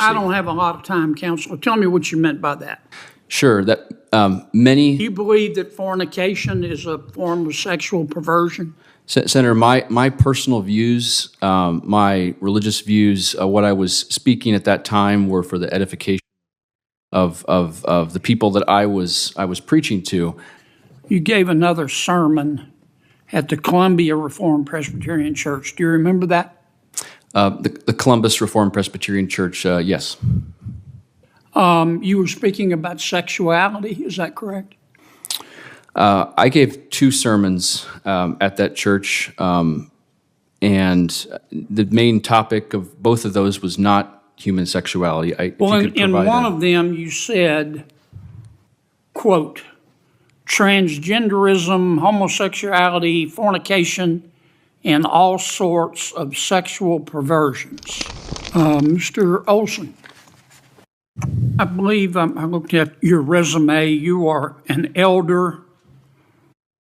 I don't have a lot of time, Counselor. Tell me what you meant by that. Sure. That many. Do you believe that fornication is a form of sexual perversion? Senator, my personal views, my religious views, what I was speaking at that time were for the edification of the people that I was preaching to. You gave another sermon at the Columbia Reformed Presbyterian Church. Do you remember that? The Columbus Reformed Presbyterian Church, yes. You were speaking about sexuality, is that correct? I gave 2 sermons at that church, and the main topic of both of those was not human sexuality. In one of them you said, quote, transgenderism, homosexuality, fornication, and all sorts of sexual perversions. Mr. Olson, I believe I looked at your resume. You are an elder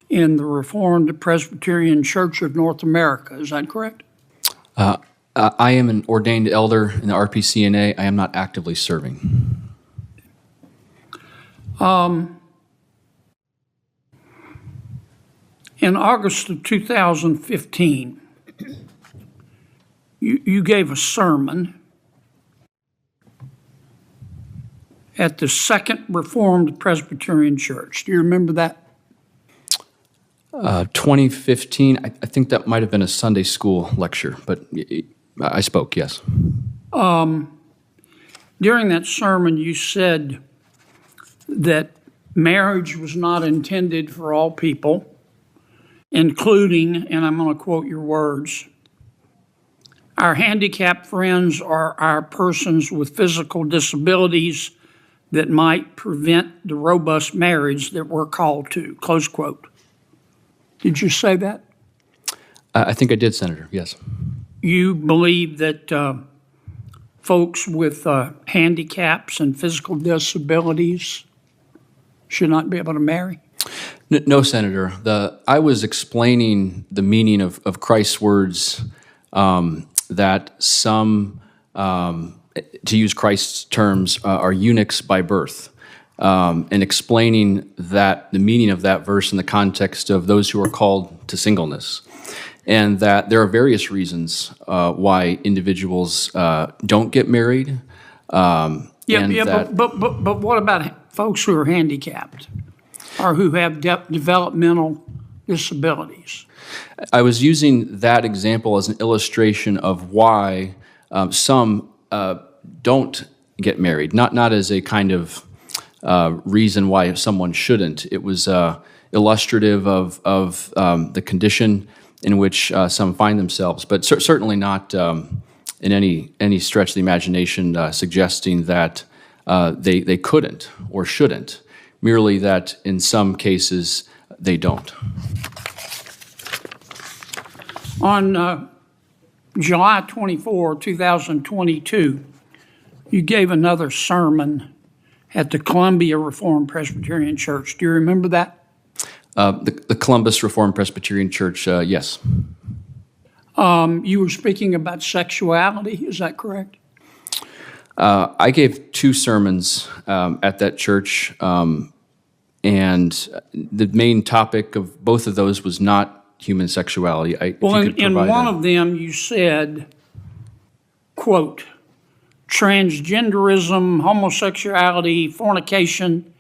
in the Reformed Presbyterian Church of North America. Is that correct? I am an ordained elder in the RPCNA. I am not actively serving. In August of 2015, you gave a sermon at the Second Reformed Presbyterian Church. Do you remember that? 2015, I think that might have been a Sunday school lecture, but I spoke, yes. During that sermon, you said that marriage was not intended for all people, including, and I'm going to quote your words, our handicapped friends are our persons with physical disabilities that might prevent the robust marriage that we're called to, close quote. Did you say that? I think I did, Senator, yes. You believe that folks with handicaps and physical disabilities should not be able to marry? No, Senator. I was explaining the meaning of Christ's words that some, to use Christ's terms, are eunuchs by birth, and explaining that the meaning of that verse in the context of those who are called to singleness, and that there are various reasons why individuals don't get married. But what about folks who are handicapped or who have developmental disabilities? I was using that example as an illustration of why some don't get married, not as a kind of reason why someone shouldn't. It was illustrative of the condition in which some find themselves, but certainly not in any stretch of the imagination suggesting that they couldn't or shouldn't, merely that in some cases they don't. On July 24, 2022, you gave another sermon at the Columbia Reformed Presbyterian Church. Do you remember that? The Columbus Reformed Presbyterian Church, yes. You were speaking about sexuality, is that correct? I gave 2 sermons at that church, and the main topic of both of those was not human sexuality. In one of them you said, quote, transgenderism, homosexuality, fornication,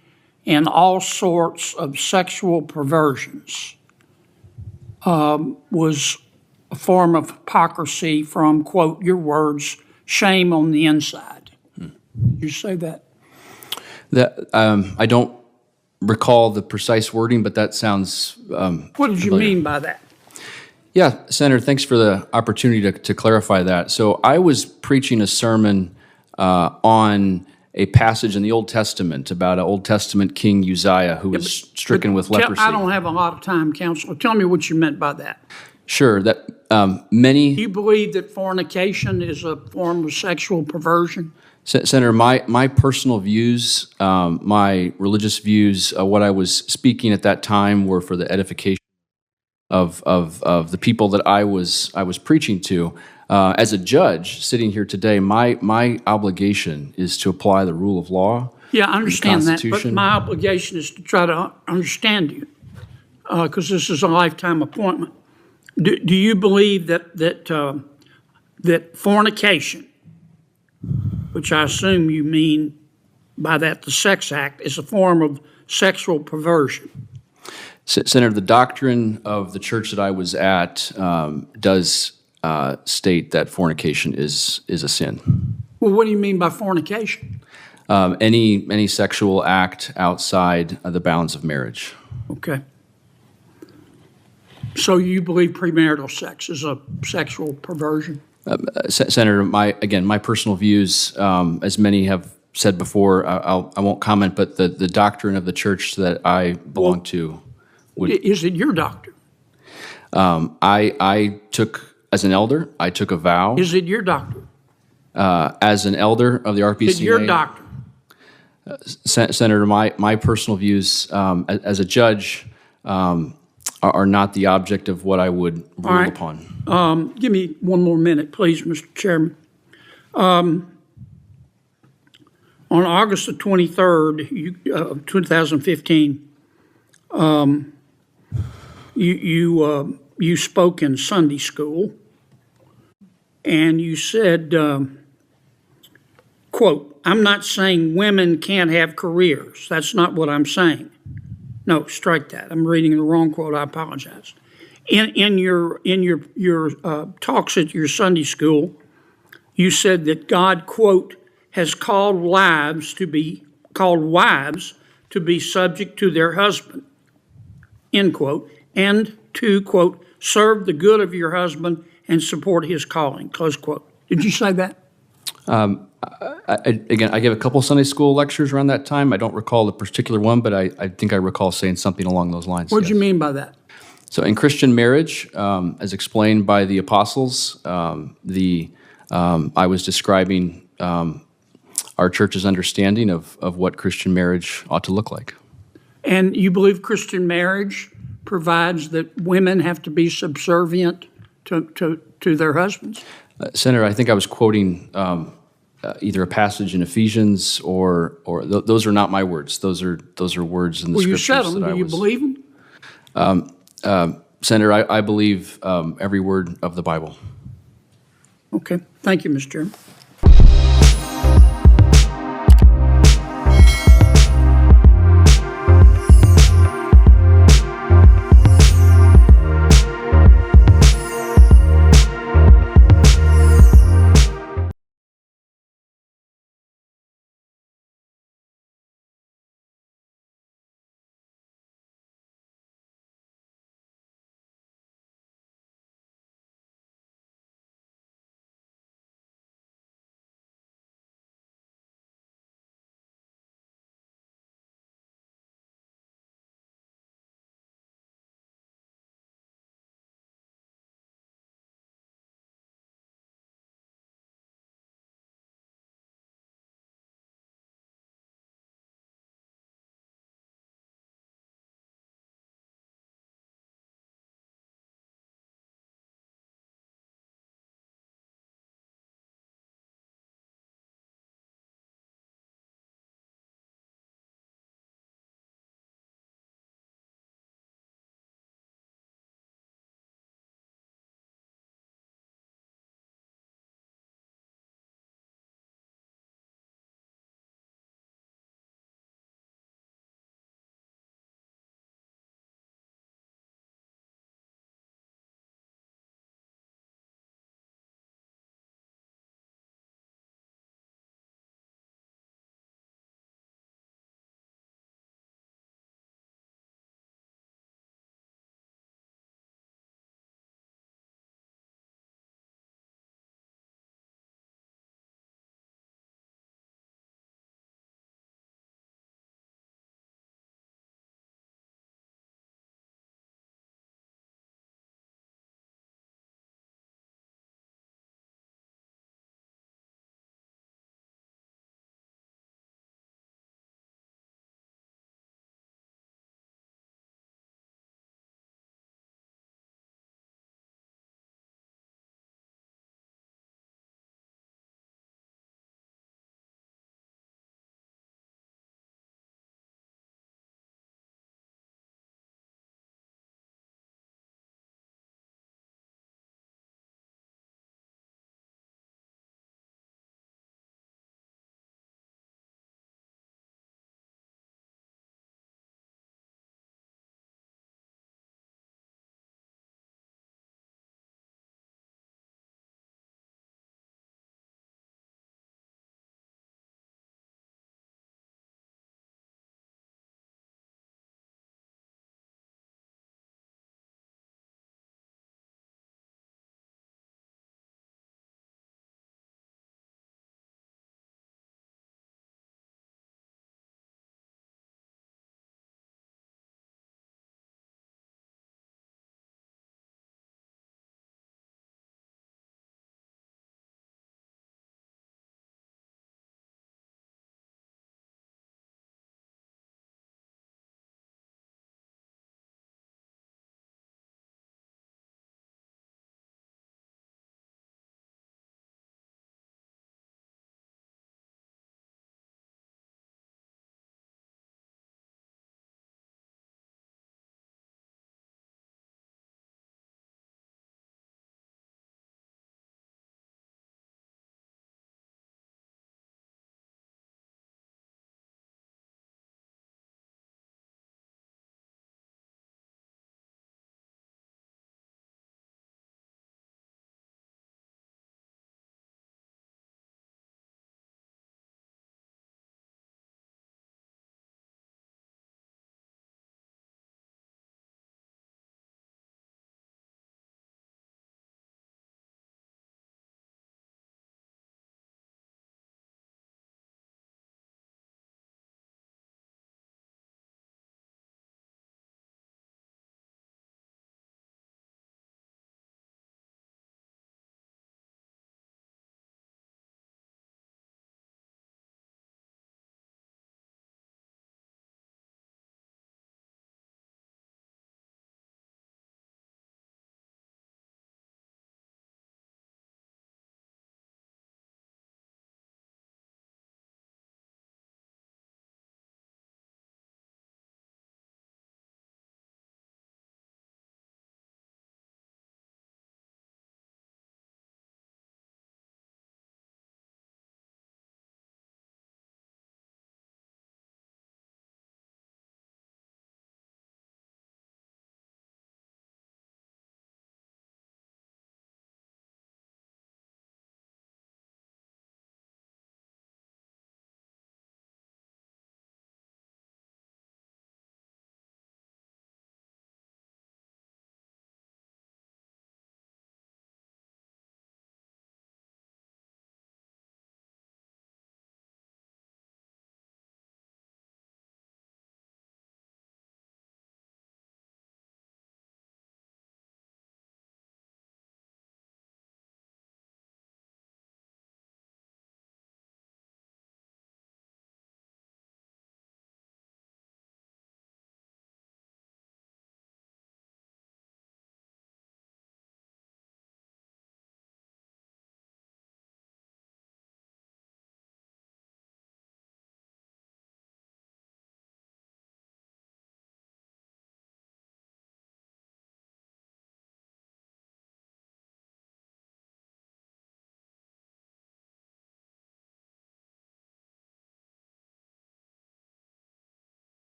and all sorts of sexual perversions was a form of hypocrisy from, quote, your words, shame on the inside. Did you say that? I don't recall the precise wording, but that sounds What did you mean by that? Yeah, Senator, thanks for the opportunity to clarify that. So I was preaching a sermon on a passage in the Old Testament about an Old Testament King Uzziah who was stricken with leprosy. I don't have a lot of time, Counselor. Tell me what you meant by that. Sure, that many... Do you believe that fornication is a form of sexual perversion? Senator, my personal views, my religious views, what I was speaking at that time were for the edification of the people that I was preaching to. As a judge sitting here today, my obligation is to apply the rule of law. Yeah, I understand that, but Constitution. my obligation is to try to understand you, because this is a lifetime appointment. Do you believe that fornication, which I assume you mean by that the Sex Act, is a form of sexual perversion? Senator, the doctrine of the church that I was at does state that fornication is a sin. Well, what do you mean by fornication? Any sexual act outside of the bounds of marriage. Okay. So you believe premarital sex is a sexual perversion? Senator, my personal views, as many have said before, I won't comment, but the doctrine of the church that I belong to would. Is it your doctrine? I took, as an elder, I took a vow. Is it your doctrine? As an elder of the RPCA. Is it your doctrine? Senator, my personal views as a judge are not the object of what I would rule upon. Give me one more minute, please, Mr. Chairman. On August the 23rd, 2015, you spoke in Sunday school, and you said, quote, "I'm not saying women can't have careers. That's not what I'm saying." No, strike that. I'm reading the wrong quote. I apologize. In your talks at your Sunday school, you said that God, quote, has called wives to be subject to their husband, end quote, and to, quote, serve the good of your husband and support his calling, close quote. Did you say that? I gave a couple Sunday school lectures around that time. I don't recall the particular one, but I think I recall saying something along those lines. What did you mean by that? So in Christian marriage, as explained by the apostles, I was describing our church's understanding of what Christian marriage ought to look like. And you believe Christian marriage provides that women have to be subservient to their husbands? Senator, I think I was quoting either a passage in Ephesians or those are not my words. Those are words in the Well, you scriptures. said them. Do you believe them? Senator, I believe every word of the Bible. Okay. Thank you, Mr. Chairman.